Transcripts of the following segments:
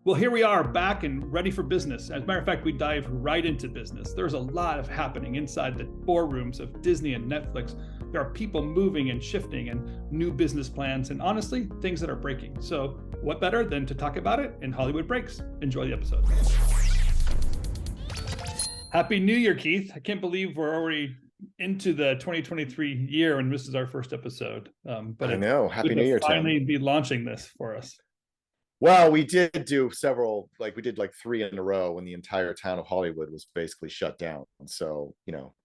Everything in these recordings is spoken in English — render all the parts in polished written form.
Well, here we are back and ready for business. As a matter of fact, we dive right into business. There's a lot of happening inside the boardrooms of Disney and Netflix. There are people moving and shifting and new business plans, and honestly, things that are breaking. So what better than to talk about it in Hollywood Breaks? Enjoy the episode. Happy New Year, Keith. I can't believe we're already into the 2023 year and this is our first episode. But I know. Happy New Year, Tim. Finally be launching this for us. Well, we did do several, we did 3 in a row when the entire town of Hollywood was basically shut down. So,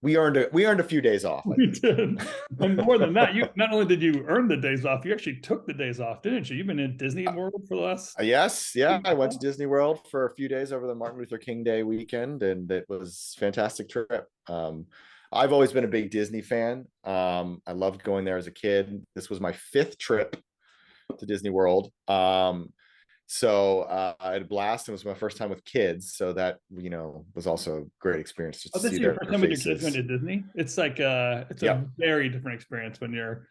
we earned a few days off. We did. And more than that, you not only did you earn the days off, you actually took the days off, didn't you? You've been in Disney World for the last Yes, yeah. I went to Disney World for a few days over the Martin Luther King Day weekend, and it was a fantastic trip. I've always been a big Disney fan. I loved going there as a kid. This was my 5th trip to Disney World. So I had a blast. It was my first time with kids, so that was also a great experience to see their first time with your kids going to Disney. It's a very different experience when you're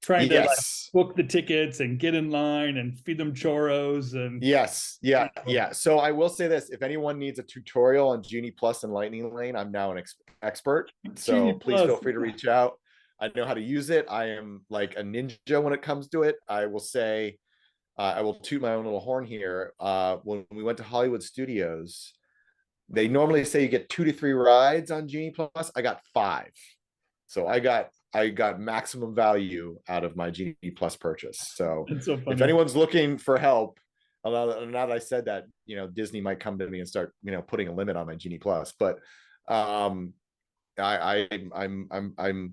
trying to book the tickets and get in line and feed them churros and yeah. So I will say this: if anyone needs a tutorial on Genie Plus and Lightning Lane, I'm now an expert. So please feel free to reach out. I know how to use it. I am like a ninja when it comes to it. I will say. I will toot my own little horn here. When we went to Hollywood Studios, they normally say you get 2 to 3 rides on Genie Plus. I got 5, so I got maximum value out of my Genie Plus purchase. So if anyone's looking for help, now that I said that, Disney might come to me and start putting a limit on my Genie Plus, but I'm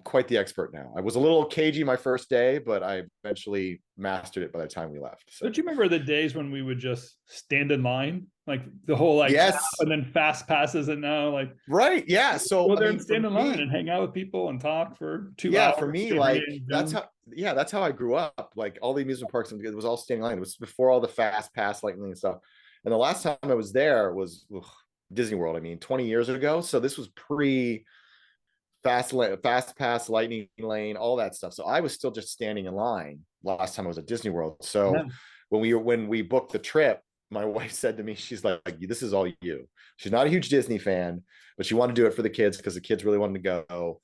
quite the expert now. I was a little cagey my first day, but I eventually mastered it by the time we left. So. Don't you remember the days when we would just stand in line, like the whole yes, and then fast passes, and now right, yeah. So go there and stand in line and hang out with people and talk for 2 hours. Yeah, for me, that's how I grew up. Like all the amusement parks, it was all standing in line. It was before all the fast pass lightning and stuff. And the last time I was there was Disney World. 20 years ago. So this was pre. Fast pass, lightning lane, all that stuff. So I was still just standing in line last time I was at Disney World. So when we booked the trip, my wife said to me, she's like, this is all you. She's not a huge Disney fan, but she wanted to do it for the kids because the kids really wanted to go.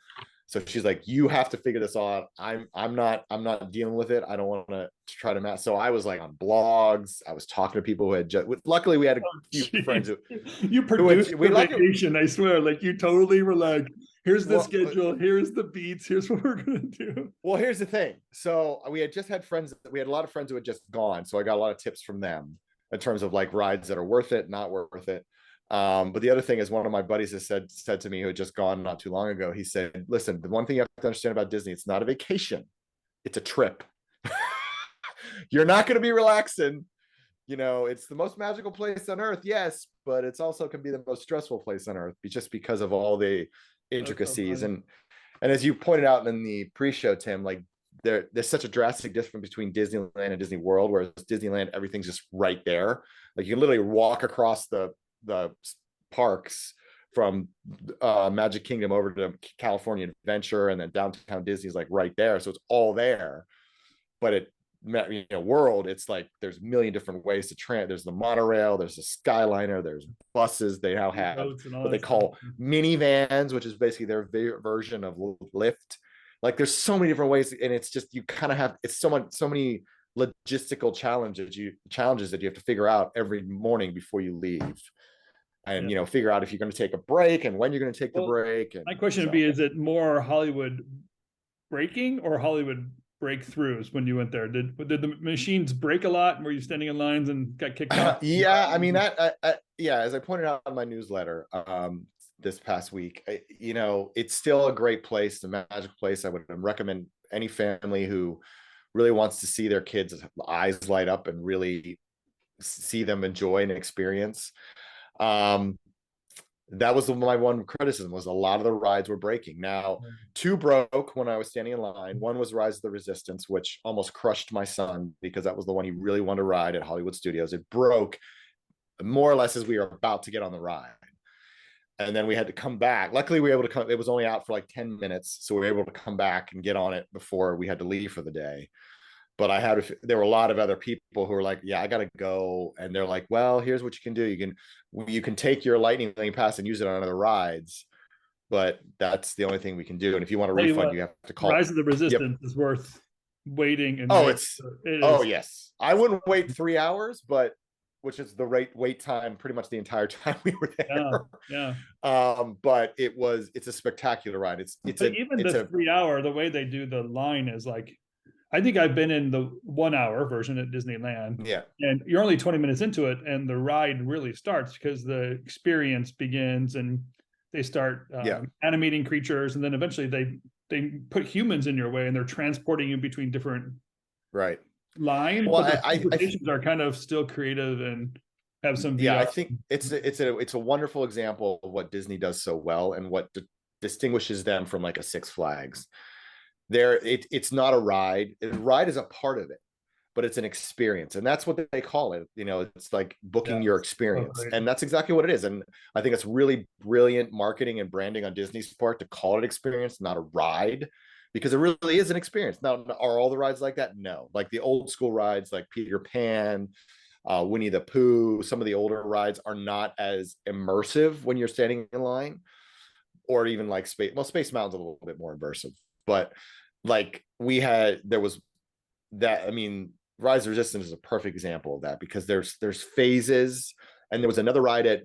So she's like, you have to figure this out. I'm not dealing with it. I don't want to try to match. So I was like on blogs. I was talking to people who had luckily we had a few friends who you produced the vacation. I swear, you totally were like, here's the schedule, here's the beats, here's what we're gonna do. Well, here's the thing. So we had just had friends. We had a lot of friends who had just gone. So I got a lot of tips from them in terms of rides that are worth it, not worth it. But the other thing is, one of my buddies has said to me, who had just gone not too long ago, he said, listen, the one thing you have to understand about Disney, it's not a vacation, it's a trip. You're not going to be relaxing. It's the most magical place on earth, yes, but it's also can be the most stressful place on earth just because of all the intricacies. And as you pointed out in the pre-show, Tim, there's such a drastic difference between Disneyland and Disney World, whereas Disneyland, everything's just right there. You can literally walk across the parks from Magic Kingdom over to California Adventure, and then downtown Disney is right there, so it's all there. But World, it's there's a million different ways to there's the monorail, there's the Skyliner, there's buses. They now have what they call minivans, which is basically their version of Lyft. There's so many different ways, and it's just you kind of have so many logistical challenges that you have to figure out every morning before you leave. And figure out if you're going to take a break and when you're going to take the break. And my question would be: is it more Hollywood breaking or Hollywood breakthroughs when you went there? Did the machines break a lot? Were you standing in lines and got kicked out? As I pointed out in my newsletter this past week, it's still a great place, a magical place. I would recommend any family who really wants to see their kids' eyes light up and really see them enjoy and experience. That was my one criticism, was a lot of the rides were breaking. Now, 2 broke when I was standing in line. One was Rise of the Resistance, which almost crushed my son because that was the one he really wanted to ride at Hollywood Studios. It broke more or less as we were about to get on the ride. And then we had to come back. Luckily, we were able to come. It was only out for 10 minutes. So we were able to come back and get on it before we had to leave for the day. But there were a lot of other people who were like, yeah, I gotta go. And they're like, well, here's what you can do. You can take your lightning lane pass and use it on other rides, but that's the only thing we can do. And if you want a Tell you refund, what, you have to call. Rise of the Yep. Resistance is worth waiting and Oh, waiting. It oh is. yes. I wouldn't wait 3 hours, but which is the wait time pretty much the entire time we were Yeah, there. yeah. But it's a spectacular ride. But even the 3 hour, the way they do the line is like, I think I've been in the 1 hour version at Disneyland. Yeah. And you're only 20 minutes into it, and the ride really starts because the experience begins, and they start animating creatures, and then eventually they put humans in your way, and they're transporting you between different lines. Well, but the transportations are kind of still creative and have some VR. I think it's a wonderful example of what Disney does so well and what distinguishes them from like a Six Flags. It's not a ride. A ride is a part of it, but it's an experience, and that's what they call it. It's like booking your experience, and that's exactly what it is. And I think it's really brilliant marketing and branding on Disney's part to call it experience, not a ride, because it really is an experience. Now, are all the rides like that? No. Like the old school rides, like Peter Pan, Winnie the Pooh, some of the older rides are not as immersive when you're standing in line, or even like Space Mountain's a little bit more immersive. But like there was that, I mean, Rise of Resistance is a perfect example of that, because there's phases. And there was another ride at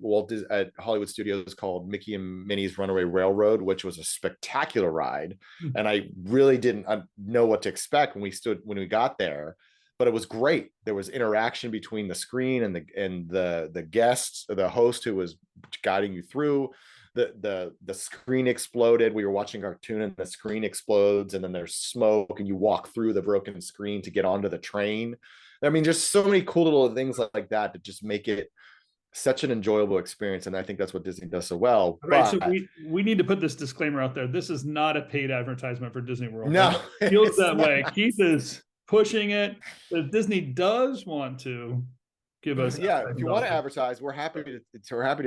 Hollywood Studios called Mickey and Minnie's Runaway Railroad, which was a spectacular ride. And I really didn't know what to expect when we got there, but it was great. There was interaction between the screen and the guests, the host who was guiding you through. The screen exploded. We were watching a cartoon and the screen explodes, and then there's smoke, and you walk through the broken screen to get onto the train. I mean, just so many cool little things like that to just make it such an enjoyable experience. And I think that's what Disney does so well. Right. So we need to put this disclaimer out there. This is not a paid advertisement for Disney World. No, it feels that way. Keith is pushing it. If Disney does want to give us, if you want to advertise, we're happy to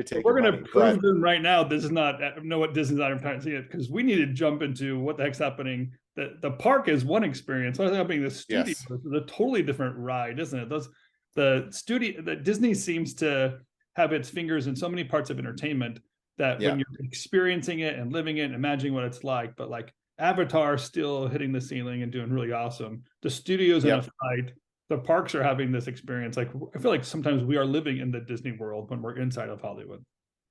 take. We're going to prove them right now. This is not what Disney's advertising it, because we need to jump into what the heck's happening. The park is one experience. What's happening? The studio is a totally different ride, isn't it? The Disney seems to have its fingers in so many parts of entertainment that when you're experiencing it and living it and imagining what it's like, but like Avatar still hitting the ceiling and doing really awesome. The studios in a fight. The parks are having this experience. Like, I feel like sometimes we are living in the Disney world when we're inside of Hollywood.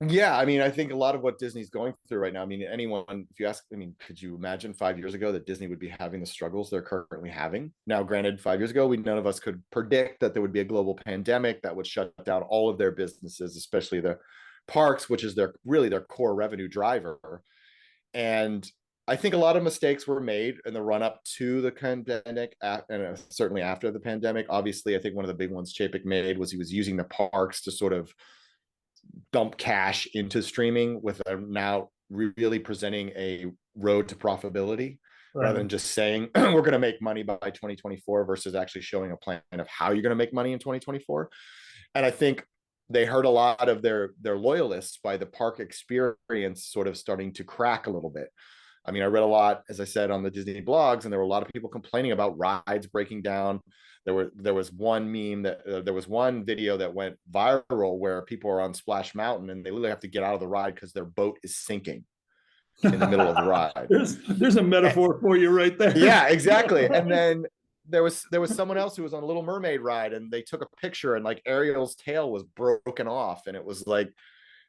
Yeah, I mean, I think a lot of what Disney's going through right now, I mean, if you ask, I mean, could you imagine 5 years ago that Disney would be having the struggles they're currently having? Now, granted, 5 years ago, none of us could predict that there would be a global pandemic that would shut down all of their businesses, especially the parks, which is their core revenue driver. And I think a lot of mistakes were made in the run up to the pandemic, and certainly after the pandemic. Obviously, I think one of the big ones Chapek made was he was using the parks to sort of dump cash into streaming, with now really presenting a road to profitability, rather than just saying we're going to make money by 2024 versus actually showing a plan of how you're going to make money in 2024. And I think they hurt a lot of their loyalists by the park experience sort of starting to crack a little bit. I mean, I read a lot, as I said, on the Disney blogs, and there were a lot of people complaining about rides breaking down. There was one meme there was one video that went viral where people are on Splash Mountain and they literally have to get out of the ride because their boat is sinking in the middle of the ride. There's a metaphor for you right there. Yeah, exactly. And then there was someone else who was on a Little Mermaid ride, and they took a picture, and like Ariel's tail was broken off, and it was like,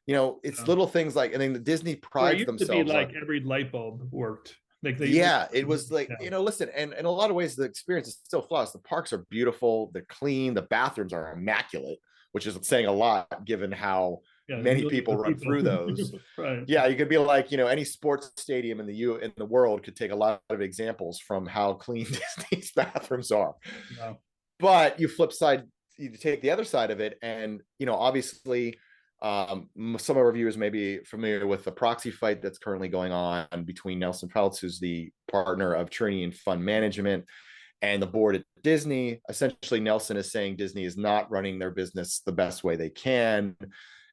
it's little things like, and then the Disney prides themselves. To be like every light bulb worked. Like it was like, listen, and in a lot of ways, the experience is still flawless. The parks are beautiful. They're clean. The bathrooms are immaculate, which is saying a lot given how many people run through those. Right. Yeah. You could be like, any sports stadium in the world could take a lot of examples from how clean Disney's bathrooms are. Wow. But you take the other side of it. And, obviously, some of our viewers may be familiar with the proxy fight that's currently going on between Nelson Peltz, who's the partner of Trinity and Fund Management, and the board at Disney. Essentially, Nelson is saying Disney is not running their business the best way they can,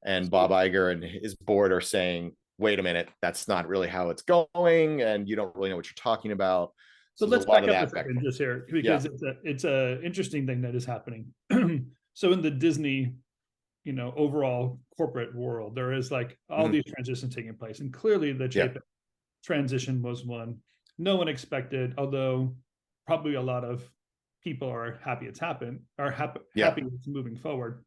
and Bob Iger and his board are saying, wait a minute, that's not really how it's going, and you don't really know what you're talking about. So So there's let's a lot back of up a that back. second just here, Yeah. because it's a interesting thing that is happening. So in the Disney, overall corporate world, there is like all Mhm. these transitions taking place, and clearly the Yeah. Chapek transition was one no one expected, although probably a lot of people are happy it's happened, are Yeah. happy it's moving forward.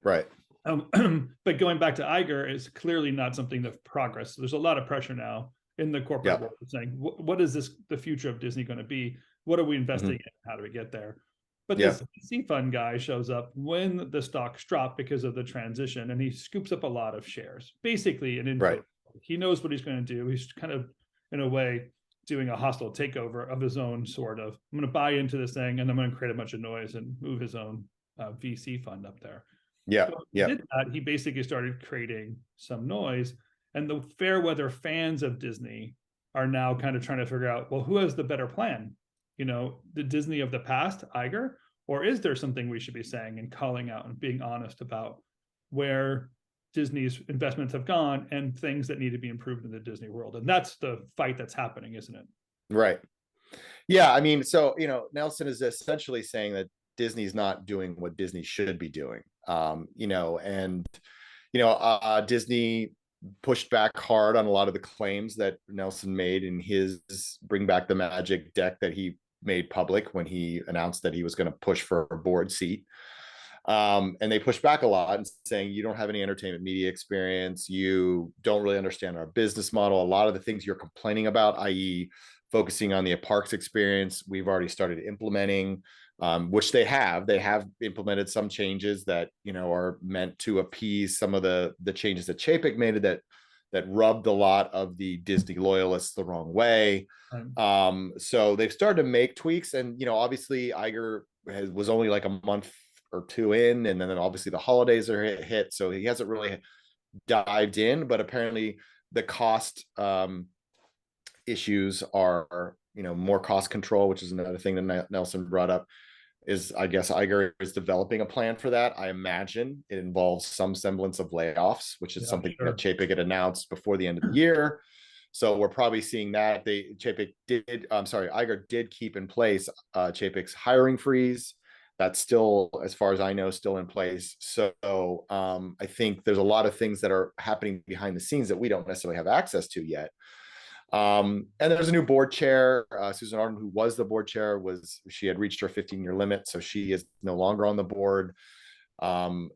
Right. But going back to Iger is clearly not something of progress. There's a lot of pressure now in the corporate Yeah. world saying, what is the future of Disney going to be? What are we investing Mhm. in? How do we get there? But Yeah. this VC fund guy shows up when the stocks drop because of the transition, and he scoops up a lot of shares, basically an Right. info. He knows what he's going to do. He's kind of, in a way, doing a hostile takeover of his own sort of. I'm going to buy into this thing, and I'm going to create a bunch of noise and move his own VC fund up there. Yeah. So he Yeah. did that. He basically started creating some noise, and the fair weather fans of Disney are now kind of trying to figure out, well, who has the better plan? The Disney of the past, Iger, or is there something we should be saying and calling out and being honest about where Disney's investments have gone and things that need to be improved in the Disney world? And that's the fight that's happening, isn't it? Right. Yeah. I mean, so, Nelson is essentially saying that Disney's not doing what Disney should be doing. And, Disney pushed back hard on a lot of the claims that Nelson made in his Bring Back the Magic deck that he made public when he announced that he was going to push for a board seat. And they pushed back a lot and saying, you don't have any entertainment media experience. You don't really understand our business model. A lot of the things you're complaining about, i.e. focusing on the parks experience, we've already started implementing, which they have. They have implemented some changes that, are meant to appease some of the changes that Chapek made that rubbed a lot of the Disney loyalists the wrong way. So they've started to make tweaks, and obviously Iger was only like a month or two in, and then obviously the holidays are hit, so he hasn't really dived in. But apparently the cost issues are, more cost control, which is another thing that Nelson brought up. Is, I guess, Iger is developing a plan for that. I imagine it involves some semblance of layoffs, which is something that Chapek had announced before the end of the year. So we're probably seeing that. Iger did keep in place Chapek's hiring freeze. That's still, as far as I know, still in place. So I think there's a lot of things that are happening behind the scenes that we don't necessarily have access to yet. And there's a new board chair, Susan Arden, who was the board chair. She had reached her 15-year limit, so she is no longer on the board.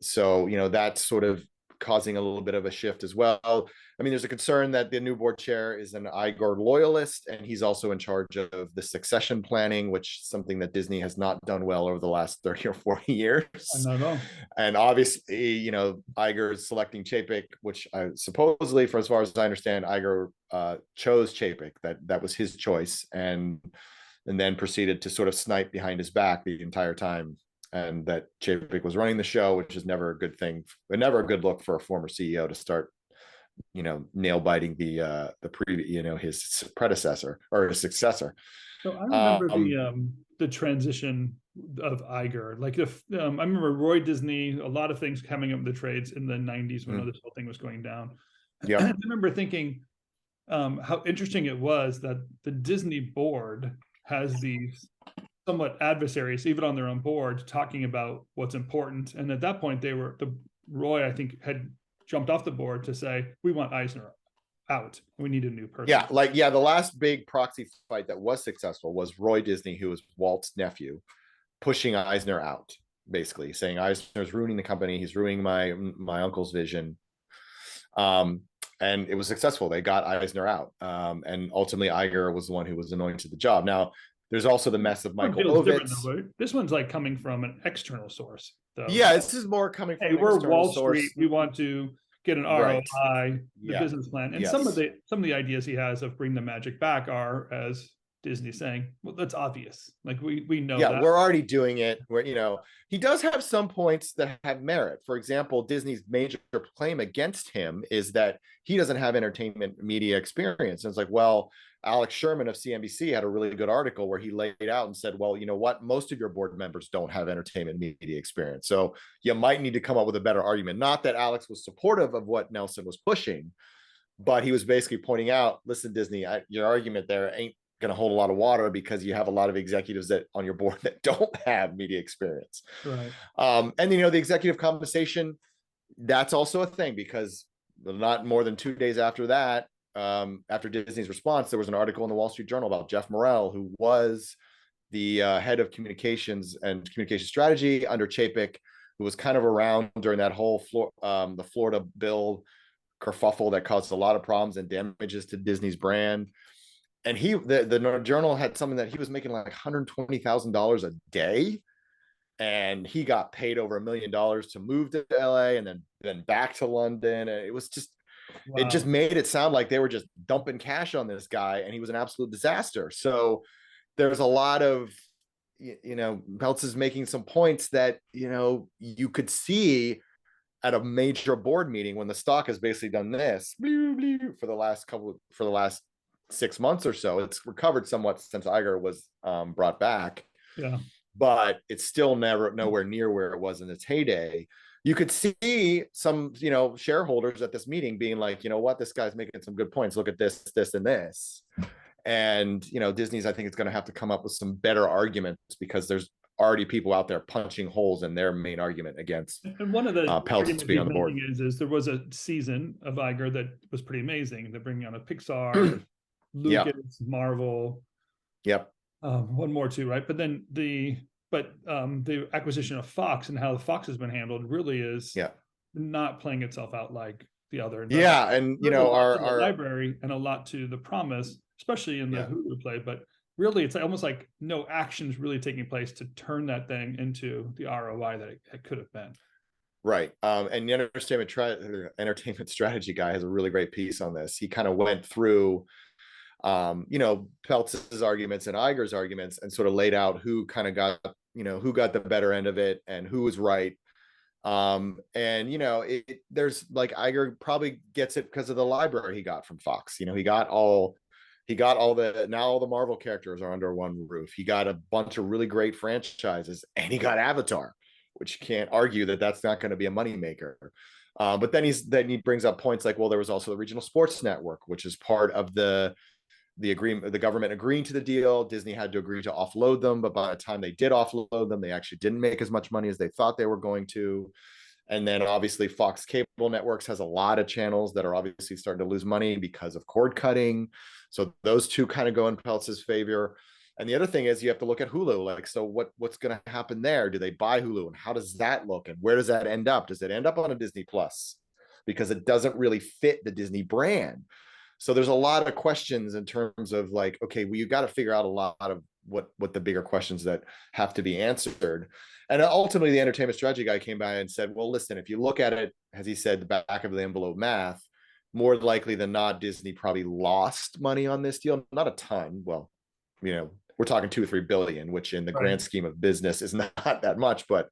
So that's sort of causing a little bit of a shift as well. I mean, there's a concern that the new board chair is an Iger loyalist, and he's also in charge of the succession planning, which is something that Disney has not done well over the last 30 or 40 years. Not at all. And obviously, Iger is selecting Chapek, which supposedly, for as far as I understand, Iger chose Chapek. That was his choice, and then proceeded to sort of snipe behind his back the entire time. And that Chapek was running the show, which is never a good thing, but never a good look for a former CEO to start, nail biting the previous, his predecessor or his successor. So I remember the transition of Iger. Like I remember Roy Disney, a lot of things coming up in the trades in the 90s when this whole thing was going down. Yeah. I remember thinking how interesting it was that the Disney board has these somewhat adversaries, even on their own board, talking about what's important. And at that point, Roy, I think, had jumped off the board to say, we want Eisner out. We need a new person. Yeah, the last big proxy fight that was successful was Roy Disney, who was Walt's nephew, pushing Eisner out, basically saying Eisner's ruining the company. He's ruining my uncle's vision. And it was successful. They got Eisner out. And ultimately Iger was the one who was anointed to the job. Now, there's also the mess of Michael Ovitz. Though, this one's like coming from an external source, though. Yeah, this is more coming from we're Wall Street. We want to get an ROI, the business plan, and some of the ideas he has of bring the magic back are, as Disney saying, well, that's obvious. Like we know. Yeah, that. We're already doing it. He does have some points that have merit. For example, Disney's major claim against him is that he doesn't have entertainment media experience. And it's like, well, Alex Sherman of CNBC had a really good article where he laid out and said, well, you know what? Most of your board members don't have entertainment media experience. So you might need to come up with a better argument. Not that Alex was supportive of what Nelson was pushing, but he was basically pointing out, listen, Disney, your argument there ain't going to hold a lot of water because you have a lot of executives that on your board that don't have media experience. Right. And the executive compensation, that's also a thing, because not more than 2 days after that, after Disney's response, there was an article in the Wall Street Journal about Jeff Morrell, who was the head of communications and communication strategy under Chapek, who was kind of around during that whole the Florida bill kerfuffle that caused a lot of problems and damages to Disney's brand. And the journal had something that he was making like $120,000 a day, and he got paid over $1 million to move to LA and then back to London. And it was just, wow. It just made it sound like they were just dumping cash on this guy, and he was an absolute disaster. So there's a lot of, Peltz is making some points that, you could see at a major board meeting when the stock has basically done this for the last 6 months or so. It's recovered somewhat since Iger was brought back. Yeah. But it's still nowhere near where it was in its heyday. You could see some, shareholders at this meeting being like, you know what, this guy's making some good points. Look at this, this, and this. And, Disney's, I think it's going to have to come up with some better arguments, because there's already people out there punching holes in their main argument against and one of the Peltz being on the board. is there was a season of Iger that was pretty amazing. They're bringing on a Pixar, Lucas, Marvel. Yep. One more too, right? But then the acquisition of Fox and how the Fox has been handled really is not playing itself out like the other. Yeah, and our library, and a lot to the promise, especially in the Hulu play. But really, it's almost like no action's really taking place to turn that thing into the ROI that it could have been. Right. And the entertainment strategy guy has a really great piece on this. He kind of went through Peltz's arguments and Iger's arguments, and sort of laid out who kind of got, who got the better end of it and who was right. There's like, Iger probably gets it because of the library he got from Fox. He got all the Marvel characters are under one roof. He got a bunch of really great franchises, and he got Avatar, which you can't argue that that's not going to be a moneymaker. But then he brings up points like, well, there was also the regional sports network, which is part of the agreement, the government agreeing to the deal. Disney had to agree to offload them, but by the time they did offload them, they actually didn't make as much money as they thought they were going to. And then obviously Fox Cable Networks has a lot of channels that are obviously starting to lose money because of cord cutting. So those two kind of go in Peltz's favor. And the other thing is, you have to look at Hulu. Like, so what's going to happen there? Do they buy Hulu, and how does that look? And where does that end up? Does it end up on a Disney Plus? Because it doesn't really fit the Disney brand. So there's a lot of questions in terms of like, okay, well, you got to figure out a lot of what the bigger questions that have to be answered. And ultimately, the entertainment strategy guy came by and said, well, listen, if you look at it, as he said, the back of the envelope math, more likely than not, Disney probably lost money on this deal. Not a ton. Well, we're talking 2 or 3 billion, which in the grand scheme of business is not that much, but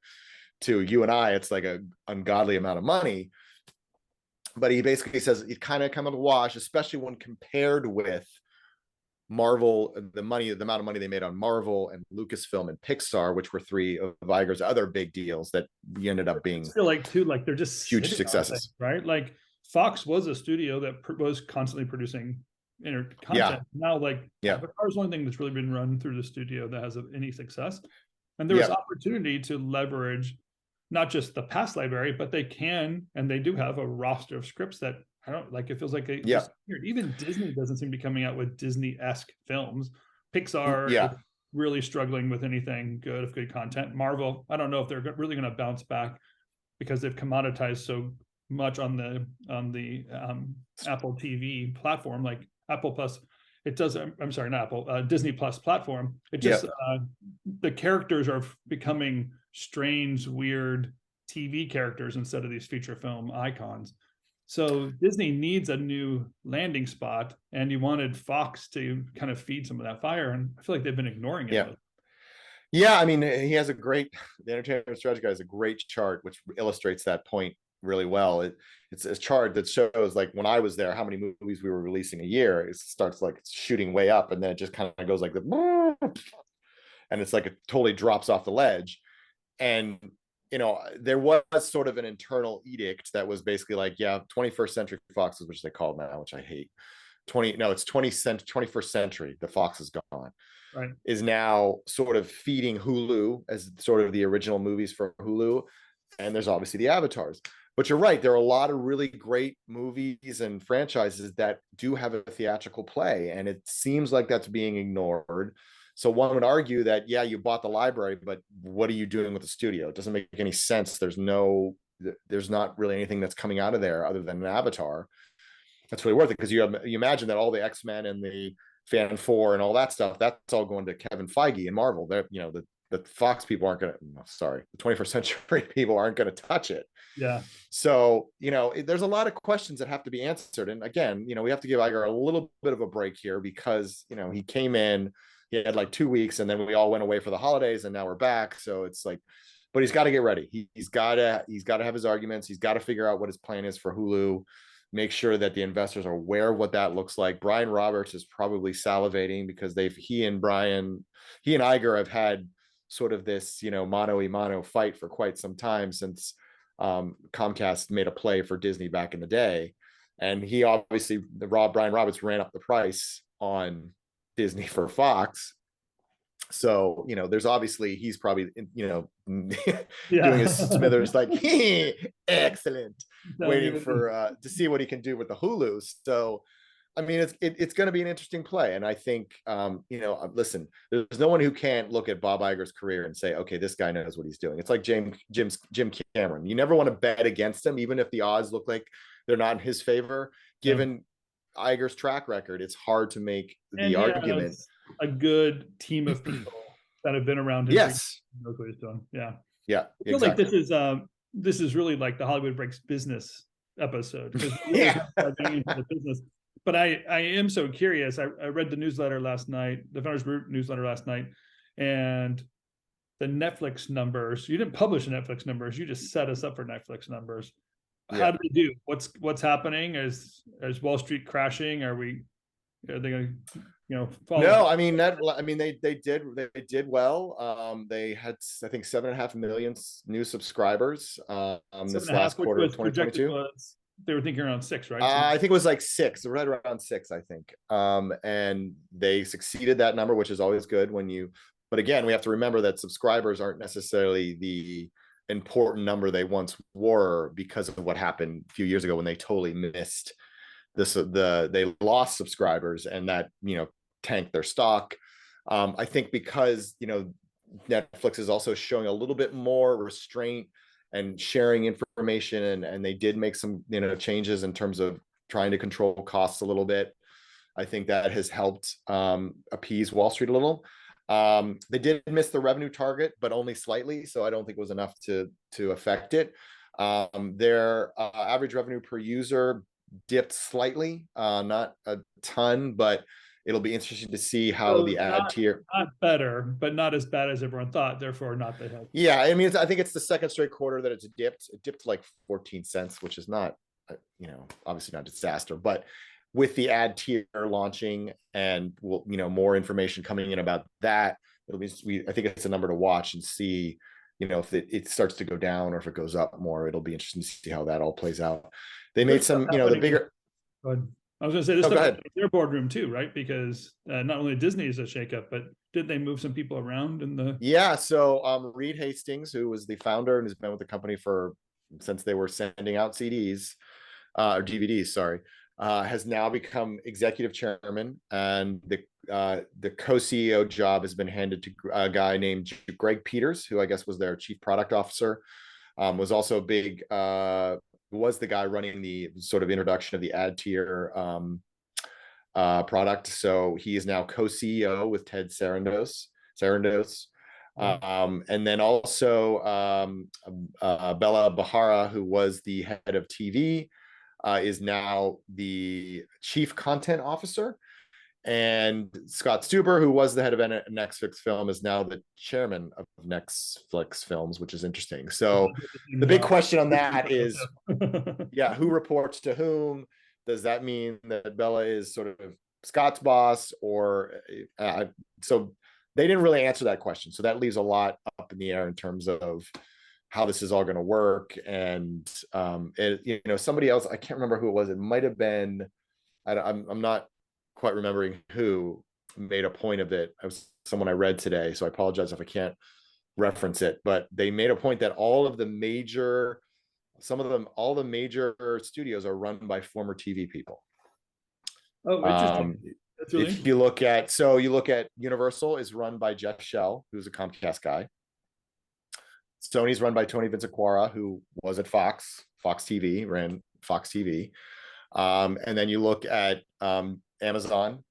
to you and I, it's like an ungodly amount of money. But he basically says it kind of come out of the wash, especially when compared with Marvel, the amount of money they made on Marvel and Lucasfilm and Pixar, which were 3 of Iger's other big deals that we ended up being, I feel like too, like they're just huge successes, right? Like Fox was a studio that was constantly producing content. Yeah. Now, like, Avatar's one thing that's really been run through the studio that has any success, and there was opportunity to leverage not just the past library, but they can, and they do have a roster of scripts that I don't like. It feels like even Disney doesn't seem to be coming out with Disney-esque films. Pixar is really struggling with anything good of good content. Marvel, I don't know if they're really going to bounce back because they've commoditized so much on the Apple TV platform, like Apple Plus. It does. I'm sorry, not Apple. Disney Plus platform. It just the characters are becoming strange, weird TV characters instead of these feature film icons. So Disney needs a new landing spot, and you wanted Fox to kind of feed some of that fire, and I feel like they've been ignoring it. Yeah, I mean, the entertainment strategy guy has a great chart which illustrates that point really well. It's a chart that shows, like, when I was there, how many movies we were releasing a year. It starts like shooting way up, and then it just kind of goes like the, and it's like it totally drops off the ledge. And there was sort of an internal edict that was basically like, 21st Century Fox, which they call now, which I hate. it's 21st century, the Fox is gone, Right. is now sort of feeding Hulu as sort of the original movies from Hulu. And there's obviously the avatars. But you're right, there are a lot of really great movies and franchises that do have a theatrical play, and it seems like that's being ignored. So one would argue that, yeah, you bought the library, but what are you doing with the studio? It doesn't make any sense. There's not really anything that's coming out of there other than an Avatar that's really worth it, because you imagine that all the X-Men and the Fan Four and all that stuff, that's all going to Kevin Feige and Marvel. They're, the Fox people aren't going to, sorry, the 21st century people aren't going to touch it. Yeah. So, there's a lot of questions that have to be answered. And again, we have to give Iger a little bit of a break here, because, he came in, he had like 2 weeks, and then we all went away for the holidays, and now we're back. So it's like, but he's got to get ready. He's got to have his arguments. He's got to figure out what his plan is for Hulu, make sure that the investors are aware of what that looks like. Brian Roberts is probably salivating, because he and Iger have had sort of this, mano a mano fight for quite some time, since Comcast made a play for Disney back in the day. And he obviously, Brian Roberts ran up the price on Disney for Fox. So, there's obviously, he's probably, doing his Smithers like, excellent, waiting for to see what he can do with the Hulu. So, I mean, it's going to be an interesting play. And I think, listen, there's no one who can't look at Bob Iger's career and say, okay, this guy knows what he's doing. It's like Jim Cameron. You never want to bet against him, even if the odds look like they're not in his favor. Given Iger's track record, it's hard to make the argument. A good team of people that have been around him. Yes. Knows what he's doing. Yeah. Yeah. I feel like this is really like the Hollywood Breaks business episode. Yeah. Into the business. But I am so curious. I read the newsletter last night, the Founders Group newsletter last night, and the Netflix numbers. You didn't publish the Netflix numbers. You just set us up for Netflix numbers. Yeah. How do they do? What's happening? Is Wall Street crashing? Are they going to follow? No, I mean they did well. They had, I think, 7.5 million new subscribers this last quarter of 2022. They were thinking around 6, right? I think it was like 6, right around 6, I think. And they succeeded that number, which is always good but again, we have to remember that subscribers aren't necessarily the important number they once were, because of what happened a few years ago when they totally missed this. They lost subscribers, and that, tanked their stock. I think because, Netflix is also showing a little bit more restraint and sharing information, and they did make some, changes in terms of trying to control costs a little bit. I think that has helped appease Wall Street a little. They did miss the revenue target, but only slightly, so I don't think it was enough to affect it. Their average revenue per user dipped slightly, not a ton, but it'll be interesting to see how the ad tier. Not better, but not as bad as everyone thought. Therefore, not the help. Yeah, I mean, I think it's the second straight quarter that it's dipped. It dipped like 14 cents, which is not, obviously not a disaster. But with the ad tier launching and more information coming in about that, it'll be. I think it's a number to watch and see. If it starts to go down or if it goes up more. It'll be interesting to see how that all plays out. They made some, the bigger. Go ahead. I was going to say this stuff their boardroom too, right? Because not only Disney is a shakeup, but did they move some people around in the? Yeah. So Reed Hastings, who was the founder and has been with the company since they were sending out CDs or DVDs, sorry, has now become executive chairman, and the co-CEO job has been handed to a guy named Greg Peters, who I guess was their chief product officer. Was also big. Was the guy running the sort of introduction of the ad tier product. So he is now co-CEO with Ted Sarandos. And then also Bella Bahara, who was the head of TV, is now the chief content officer. And Scott Stuber, who was the head of Netflix Film, is now the chairman of Netflix Films, which is interesting. So the big question on that is, who reports to whom? Does that mean that Bella is sort of Scott's boss, or so they didn't really answer that question. So that leaves a lot up in the air in terms of how this is all going to work. And somebody else, I can't remember who it was. It might have been. I'm not quite remembering who made a point of it. I was someone I read today, so I apologize if I can't reference it, but they made a point that all the major studios are run by former TV people. Oh, interesting. That's really If you look at, Universal is run by Jeff Shell, who's a Comcast guy. Sony's run by Tony Vinciquarra, who was at Fox TV, ran Fox TV. And then you look at Amazon,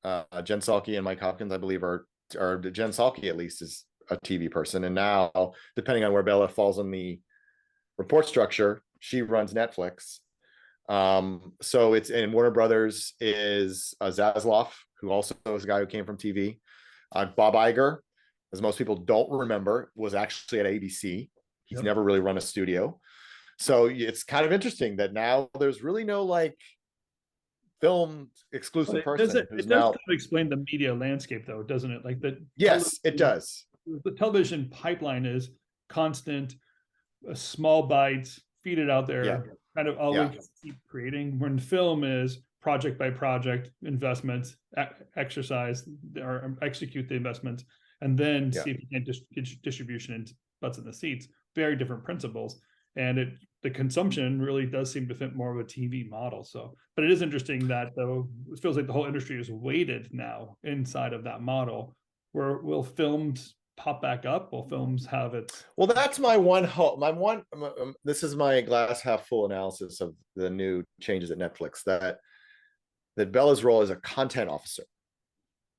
Jen Psaki and Mike Hopkins, I believe, or Jen Psaki at least is a TV person. And now, depending on where Bella falls on the report structure, she runs Netflix. So it's, and Warner Brothers is Zaslav, who also is a guy who came from TV. Bob Iger, as most people don't remember, was actually at ABC. He's never really run a studio. So it's kind of interesting that now there's really no like film exclusive person. It does kind of explain the media landscape, though, doesn't it? Like yes, it does. The television pipeline is constant, small bites, feed it out there, kind of always keep creating. When film is project by project investments, exercise or execute the investments, and then see if you can get distribution and butts in the seats. Very different principles, and the consumption really does seem to fit more of a TV model. So, but it is interesting that though it feels like the whole industry is weighted now inside of that model. Where will films pop back up? Will films have its? Well, that's my one hope. This is my glass half full analysis of the new changes at Netflix. That Bella's role is a content officer,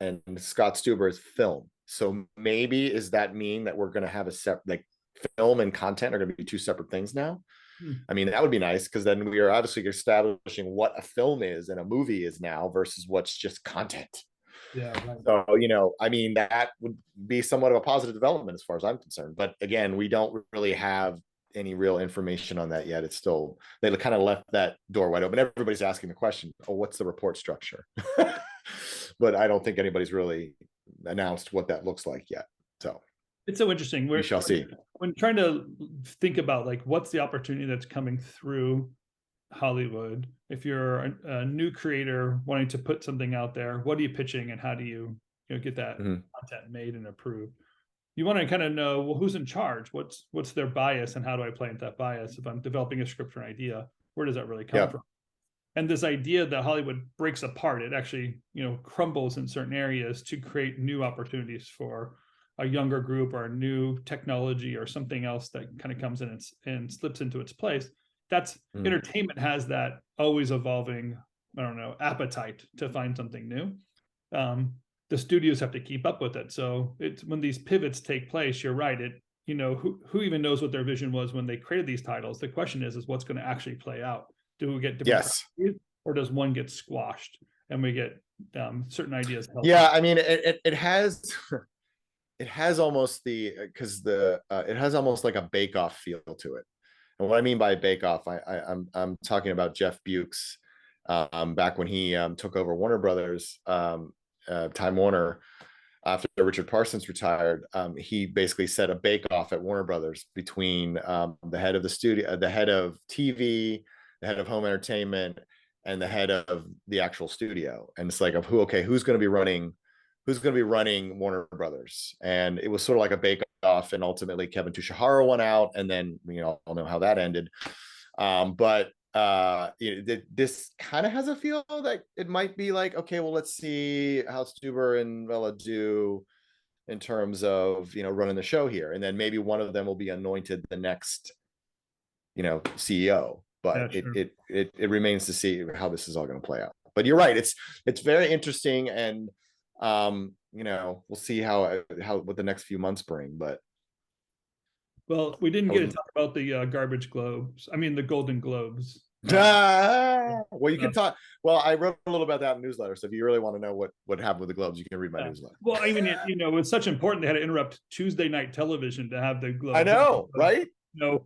and Scott Stuber is film. So maybe does that mean that we're going to have a separate, like, film and content are going to be two separate things now? I mean, that would be nice, because then we are obviously establishing what a film is and a movie is now versus what's just content. Yeah. Right. So, I mean, that would be somewhat of a positive development as far as I'm concerned. But again, we don't really have any real information on that yet. It's still, they kind of left that door wide open. Everybody's asking the question, oh, what's the report structure? But I don't think anybody's really announced what that looks like yet. So it's so interesting. We shall see. When trying to think about like what's the opportunity that's coming through Hollywood, if you're a new creator wanting to put something out there, what are you pitching, and how do you get that content made and approved? You want to kind of know, well, who's in charge? What's their bias, and how do I play into that bias? If I'm developing a script or an idea, where does that really come from? And this idea that Hollywood breaks apart, it actually crumbles in certain areas to create new opportunities for a younger group or a new technology or something else that kind of comes in and slips into its place. That's entertainment has that always evolving, appetite to find something new. The studios have to keep up with it. So it's when these pivots take place, you're right. Who even knows what their vision was when they created these titles? The question is what's going to actually play out? Do we get different ideas, or does one get squashed and we get certain ideas held? Yeah, I mean, it has almost it has almost like a bake-off feel to it. And what I mean by bake-off, I'm talking about Jeff Bukes, back when he took over Warner Brothers, Time Warner, after Richard Parsons retired. He basically set a bake-off at Warner Brothers between the head of the studio, the head of TV, the head of home entertainment, and the head of the actual studio. And it's like, who's going to be running Warner Brothers? And it was sort of like a bake-off, and ultimately Kevin Tushihara won out, and then we all know how that ended. But this kind of has a feel that it might be like, okay, well, let's see how Stuber and Vela do in terms of running the show here, and then maybe one of them will be anointed the next CEO. But it remains to see how this is all going to play out. But you're right, it's very interesting, and we'll see how what the next few months bring. But well, we didn't get to talk about the garbage globes. I mean, the Golden Globes. Well, you can talk. Well, I wrote a little about that in the newsletter. So if you really want to know what happened with the Globes, you can read my newsletter. Well, I mean, it's such important. They had to interrupt Tuesday night television to have the Globes. I know, right? A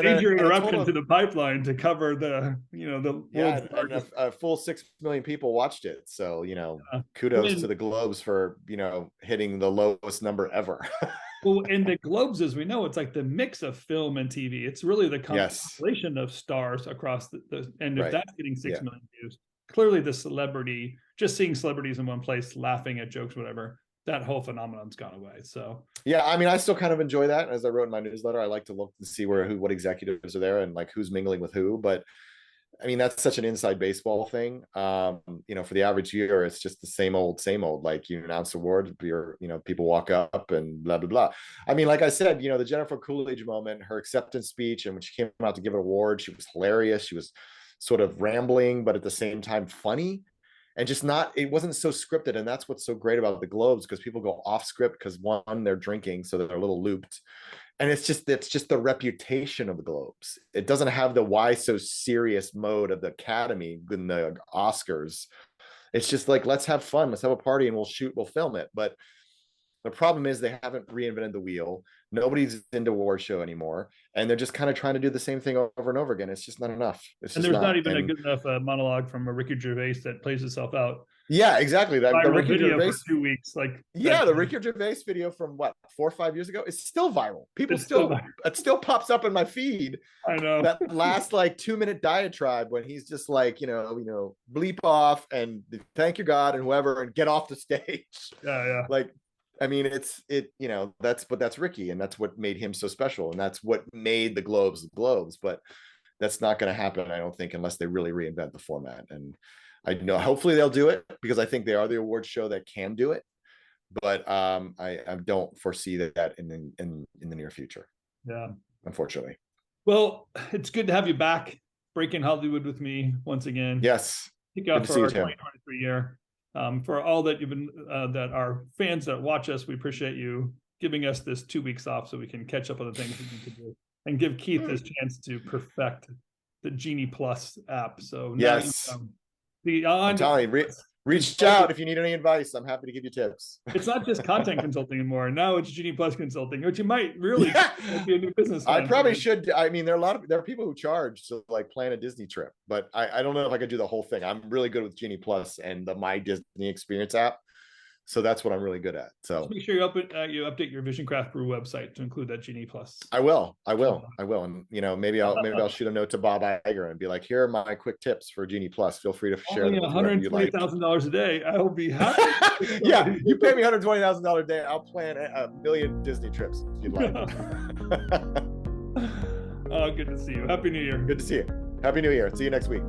major interruption to the pipeline to cover a full 6 million people watched it. So kudos to the Globes for hitting the lowest number ever. Well, and the Globes, as we know, it's like the mix of film and TV. It's really the constellation of stars across and if that's getting 6 million views, clearly the celebrity, just seeing celebrities in one place laughing at jokes, whatever, that whole phenomenon's gone away. So yeah, I mean, I still kind of enjoy that. As I wrote in my newsletter, I like to look to see what executives are there and like who's mingling with who. But I mean, that's such an inside baseball thing. For the average viewer, it's just the same old, same old. Like you announce awards, people walk up and blah blah blah. I mean, like I said, the Jennifer Coolidge moment, her acceptance speech, and when she came out to give an award, she was hilarious. She was sort of rambling, but at the same time funny, and just it wasn't so scripted. And that's what's so great about the Globes, because people go off script because one, they're drinking, so they're a little looped. And it's just the reputation of the Globes. It doesn't have the why so serious mode of the Academy and the Oscars. It's just like, let's have fun, let's have a party, and we'll film it. But the problem is they haven't reinvented the wheel. Nobody's into award show anymore, and they're just kind of trying to do the same thing over and over again. It's just not enough. And there's not even a good enough monologue from a Ricky Gervais that plays itself out. Yeah, exactly. The Ricky video Gervais for 2 weeks, the Ricky Gervais video from 4 or 5 years ago is still viral. It still pops up in my feed. I know that last 2-minute diatribe when he's just bleep off and thank you God and whoever and get off the stage. Yeah. I mean, that's Ricky, and that's what made him so special, and that's what made the Globes. But that's not going to happen, I don't think, unless they really reinvent the format. And I know hopefully they'll do it, because I think they are the award show that can do it. But I don't foresee that in the near future. Yeah, unfortunately. Well, it's good to have you back, breaking Hollywood with me once again. Yes, kick off for our 2023 year. For all that you've been, that our fans that watch us, we appreciate you giving us this 2 weeks off so we can catch up on the things we need to do and give Keith his chance to perfect the Genie Plus app. So yes, I'm telling you, reach out if you need any advice. I'm happy to give you tips. It's not just content consulting anymore. Now it's Genie Plus consulting, which you might really be a new business. I probably should. I mean, there are people who charge to plan a Disney trip, but I don't know if I could do the whole thing. I'm really good with Genie Plus and the My Disney Experience app. So that's what I'm really good at. So just make sure you update your Vision Craft Brew website to include that Genie Plus. I will. And maybe I'll shoot a note to Bob Iger and be like, here are my quick tips for Genie Plus. Feel free to share them. $120,000 a day. I will be happy. Yeah, you pay me $120,000 a day. I'll plan a million Disney trips if you'd like. Oh, good to see you. Happy New Year. Good to see you. Happy New Year. See you next week.